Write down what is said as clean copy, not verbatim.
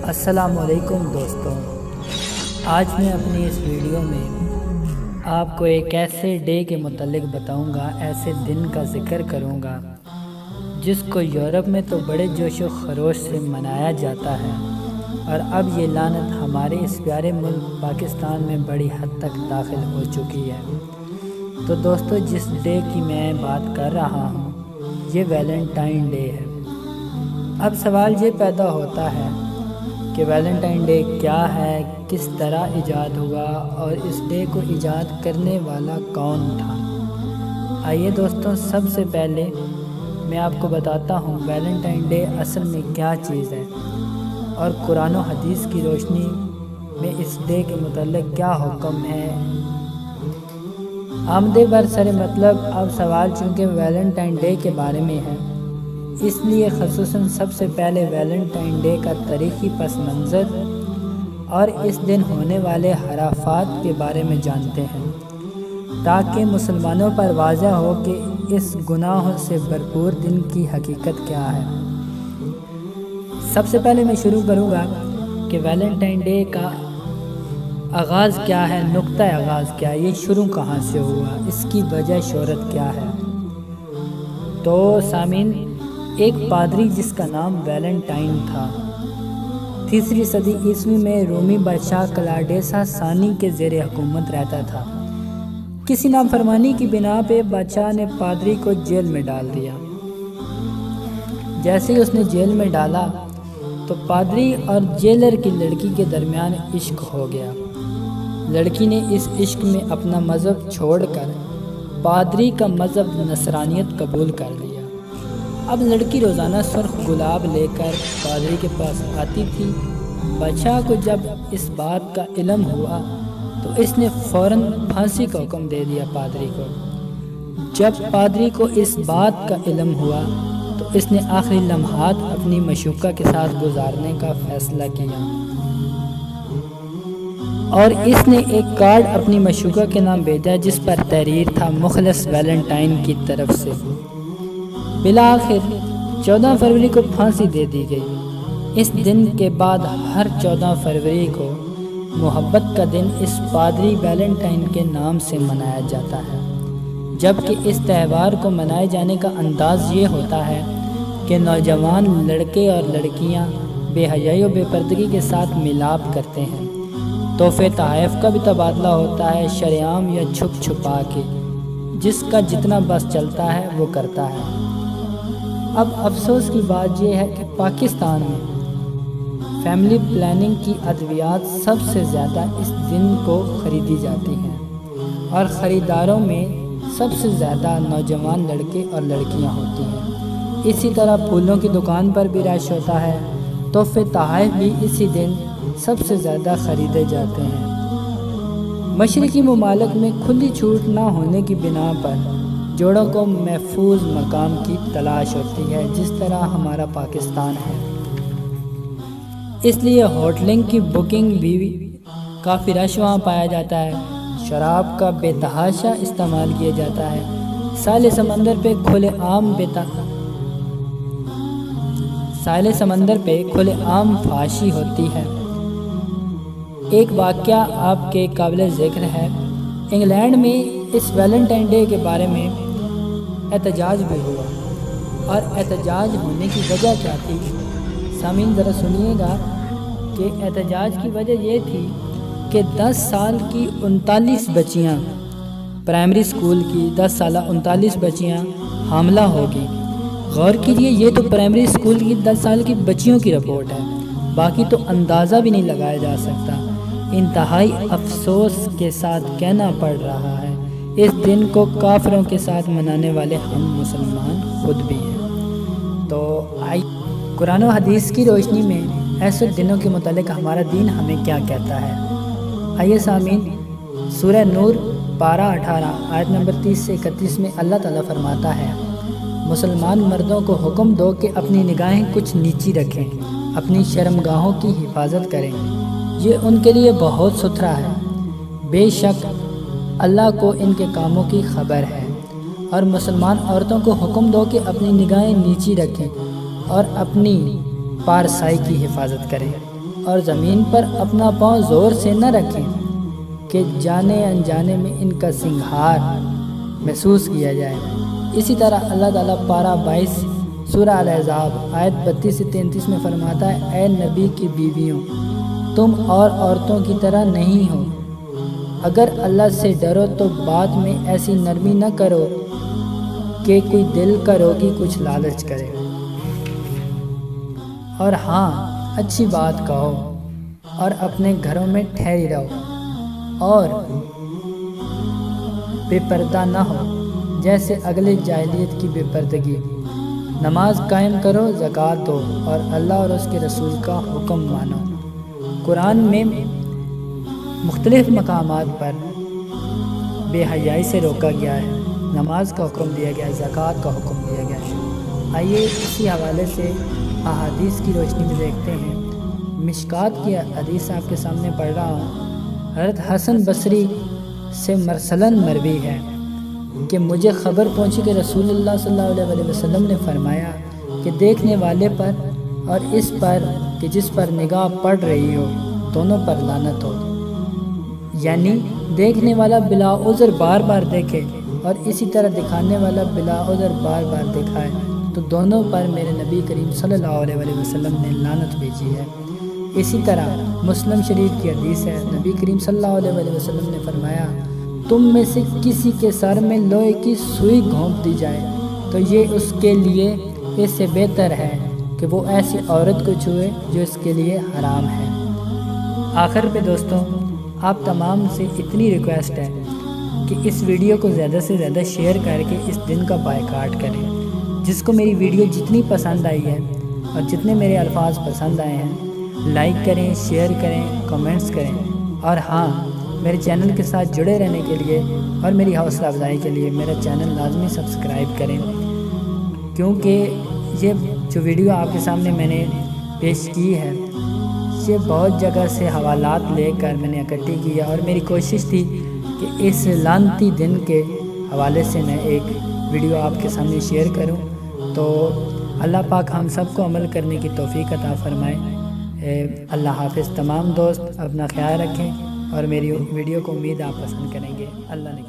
السلام علیکم دوستوں، آج میں اپنی اس ویڈیو میں آپ کو ایک ایسے ڈے کے متعلق بتاؤں گا، ایسے دن کا ذکر کروں گا جس کو یورپ میں تو بڑے جوش و خروش سے منایا جاتا ہے، اور اب یہ لعنت ہمارے اس پیارے ملک پاکستان میں بڑی حد تک داخل ہو چکی ہے۔ تو دوستو، جس ڈے کی میں بات کر رہا ہوں یہ ویلنٹائن ڈے ہے۔ اب سوال یہ پیدا ہوتا ہے کہ ویلنٹائن ڈے کیا ہے، کس طرح ایجاد ہوا اور اس ڈے کو ایجاد کرنے والا کون تھا۔ آئیے دوستوں، سب سے پہلے میں آپ کو بتاتا ہوں ویلنٹائن ڈے اصل میں کیا چیز ہے اور قرآن و حدیث کی روشنی میں اس ڈے کے متعلق کیا حکم ہے۔ آمدے بر سر مطلب، اب سوال چونکہ ویلنٹائن ڈے کے بارے میں ہے، اس لیے خصوصاً سب سے پہلے ویلنٹائن ڈے کا تاریخی پس منظر اور اس دن ہونے والے حرافات کے بارے میں جانتے ہیں، تاکہ مسلمانوں پر واضح ہو کہ اس گناہوں سے بھرپور دن کی حقیقت کیا ہے۔ سب سے پہلے میں شروع کروں گا کہ ویلنٹائن ڈے کا آغاز کیا ہے، نقطہ آغاز کیا ہے، یہ شروع کہاں سے ہوا، اس کی وجہ شہرت کیا ہے۔ تو سامعین، ایک پادری جس کا نام ویلنٹائن تھا، 3 صدی عیسوی میں رومی بادشاہ کلاڈیسا ثانی کے زیر حکومت رہتا تھا۔ کسی نافرمانی کی بنا پہ بادشاہ نے پادری کو جیل میں ڈال دیا۔ جیسے ہی اس نے جیل میں ڈالا تو پادری اور جیلر کی لڑکی کے درمیان عشق ہو گیا۔ لڑکی نے اس عشق میں اپنا مذہب چھوڑ کر پادری کا مذہب نصرانیت قبول کر لیا۔ اب لڑکی روزانہ سرخ گلاب لے کر پادری کے پاس آتی تھی۔ بادشاہ کو جب اس بات کا علم ہوا تو اس نے فوراً پھانسی کا حکم دے دیا پادری کو۔ جب پادری کو اس بات کا علم ہوا تو اس نے آخری لمحات اپنی معشوقہ کے ساتھ گزارنے کا فیصلہ کیا، اور اس نے ایک کارڈ اپنی معشوقہ کے نام بھیجا جس پر تحریر تھا مخلص ویلنٹائن کی طرف سے۔ بالآخر 14 فروری کو پھانسی دے دی گئی۔ اس دن کے بعد ہر 14 فروری کو محبت کا دن اس پادری ویلنٹائن کے نام سے منایا جاتا ہے، جبکہ اس تہوار کو منائے جانے کا انداز یہ ہوتا ہے کہ نوجوان لڑکے اور لڑکیاں بے حیائی و بے پردگی کے ساتھ ملاپ کرتے ہیں، تحفے تحائف کا بھی تبادلہ ہوتا ہے، شرعام یا چھپ چھپا کے، جس کا جتنا بس چلتا ہے وہ کرتا ہے۔ اب افسوس کی بات یہ ہے کہ پاکستان میں فیملی پلاننگ کی ادویات سب سے زیادہ اس دن کو خریدی جاتی ہیں، اور خریداروں میں سب سے زیادہ نوجوان لڑکے اور لڑکیاں ہوتی ہیں۔ اسی طرح پھولوں کی دکان پر بھی رش ہوتا ہے، تحفے تحائف بھی اسی دن سب سے زیادہ خریدے جاتے ہیں۔ مشرقی ممالک میں کھلی چھوٹ نہ ہونے کی بنا پر جوڑوں کو محفوظ مقام کی تلاش ہوتی ہے، جس طرح ہمارا پاکستان ہے۔ اس لیے ہوٹلنگ کی بکنگ بھی کافی رش وہاں پایا جاتا ہے، شراب کا بے تحاشا استعمال کیا جاتا ہے، ساحل سمندر پہ کھلے عام فحاشی ہوتی ہے۔ ایک واقعہ آپ کے قابل ذکر ہے، انگلینڈ میں اس ویلنٹائن ڈے کے بارے میں احتجاج بھی ہوا، اور احتجاج ہونے کی وجہ کیا تھی؟ سامعین ذرا سنیے گا کہ احتجاج کی وجہ یہ تھی کہ 10 سال کی 39 بچیاں، پرائمری سکول کی 10 سالہ 39 بچیاں حاملہ ہو گئیں۔ غور کیجئے، یہ تو پرائمری سکول کی 10 سال کی بچیوں کی رپورٹ ہے، باقی تو اندازہ بھی نہیں لگایا جا سکتا۔ انتہائی افسوس کے ساتھ کہنا پڑ رہا ہے، اس دن کو کافروں کے ساتھ منانے والے ہم مسلمان خود بھی ہیں۔ تو قرآن و حدیث کی روشنی میں ایسے دنوں کے متعلق ہمارا دین ہمیں کیا کہتا ہے۔ آئیے سامعین، سورہ نور پارہ 18 آیت نمبر 30 سے 31 میں اللہ تعالیٰ فرماتا ہے، مسلمان مردوں کو حکم دو کہ اپنی نگاہیں کچھ نیچی رکھیں، اپنی شرمگاہوں کی حفاظت کریں، یہ ان کے لیے بہت ستھرا ہے، بے شک اللہ کو ان کے کاموں کی خبر ہے۔ اور مسلمان عورتوں کو حکم دو کہ اپنی نگاہیں نیچی رکھیں اور اپنی پارسائی کی حفاظت کریں۔ اور زمین پر اپنا پاؤں زور سے نہ رکھیں کہ جانے انجانے میں ان کا سنگھار محسوس کیا جائے۔ اسی طرح اللہ تعالیٰ پارہ 22 سورہ الاحزاب آیت 32 سے 33 میں فرماتا ہے، اے نبی کی بیویوں، تم اور عورتوں کی طرح نہیں ہو، اگر اللہ سے ڈرو تو بات میں ایسی نرمی نہ کرو کہ کوئی دل کا روگی کچھ لالچ کرے، اور ہاں اچھی بات کہو اور اپنے گھروں میں ٹھہری رہو اور بے پردہ نہ ہو جیسے اگلے جاہلیت کی بے پردگی۔ نماز قائم کرو، زکوٰۃ دو اور اللہ اور اس کے رسول کا حکم مانو۔ قرآن میں مختلف مقامات پر بے حیائی سے روکا گیا ہے، نماز کا حکم دیا گیا ہے، زکوٰۃ کا حکم دیا گیا ہے۔ آئیے اسی حوالے سے احادیث کی روشنی میں دیکھتے ہیں۔ مشکات کی حدیث آپ کے سامنے پڑھ رہا ہوں۔ حضرت حسن بصری سے مرسلاً مروی ہے کہ مجھے خبر پہنچی کہ رسول اللہ صلی اللہ علیہ وسلم نے فرمایا کہ دیکھنے والے پر اور اس پر کہ جس پر نگاہ پڑ رہی ہو دونوں پر لعنت ہو، یعنی دیکھنے والا بلا عذر بار بار دیکھے اور اسی طرح دکھانے والا بلا عذر بار بار دکھائے تو دونوں پر میرے نبی کریم صلی اللہ علیہ وسلم نے لعنت بھیجی ہے۔ اسی طرح مسلم شریف کی حدیث ہے، نبی کریم صلی اللہ علیہ وسلم نے فرمایا، تم میں سے کسی کے سر میں لوہے کی سوئی گھونپ دی جائے تو یہ اس کے لیے اس سے بہتر ہے کہ وہ ایسی عورت کو چھوئے جو اس کے لیے حرام ہے۔ آخر پہ دوستوں، آپ تمام سے اتنی ریکویسٹ ہے کہ اس ویڈیو کو زیادہ سے زیادہ شیئر کر کے اس دن کا بائیکاٹ کریں۔ جس کو میری ویڈیو جتنی پسند آئی ہے اور جتنے میرے الفاظ پسند آئے ہیں، لائک کریں، شیئر کریں، کمنٹس کریں، اور ہاں میرے چینل کے ساتھ جڑے رہنے کے لیے اور میری حوصلہ افزائی کے لیے میرا چینل لازمی سبسکرائب کریں، کیونکہ یہ جو ویڈیو آپ کے سامنے میں نے پیش کی ہے یہ بہت جگہ سے حوالات لے کر میں نے اکٹھی کی ہے، اور میری کوشش تھی کہ اس لعنتی دن کے حوالے سے میں ایک ویڈیو آپ کے سامنے شیئر کروں۔ تو اللہ پاک ہم سب کو عمل کرنے کی توفیق عطا فرمائے۔ اللہ حافظ۔ تمام دوست اپنا خیال رکھیں اور میری ویڈیو کو امید آپ پسند کریں گے۔ اللہ نے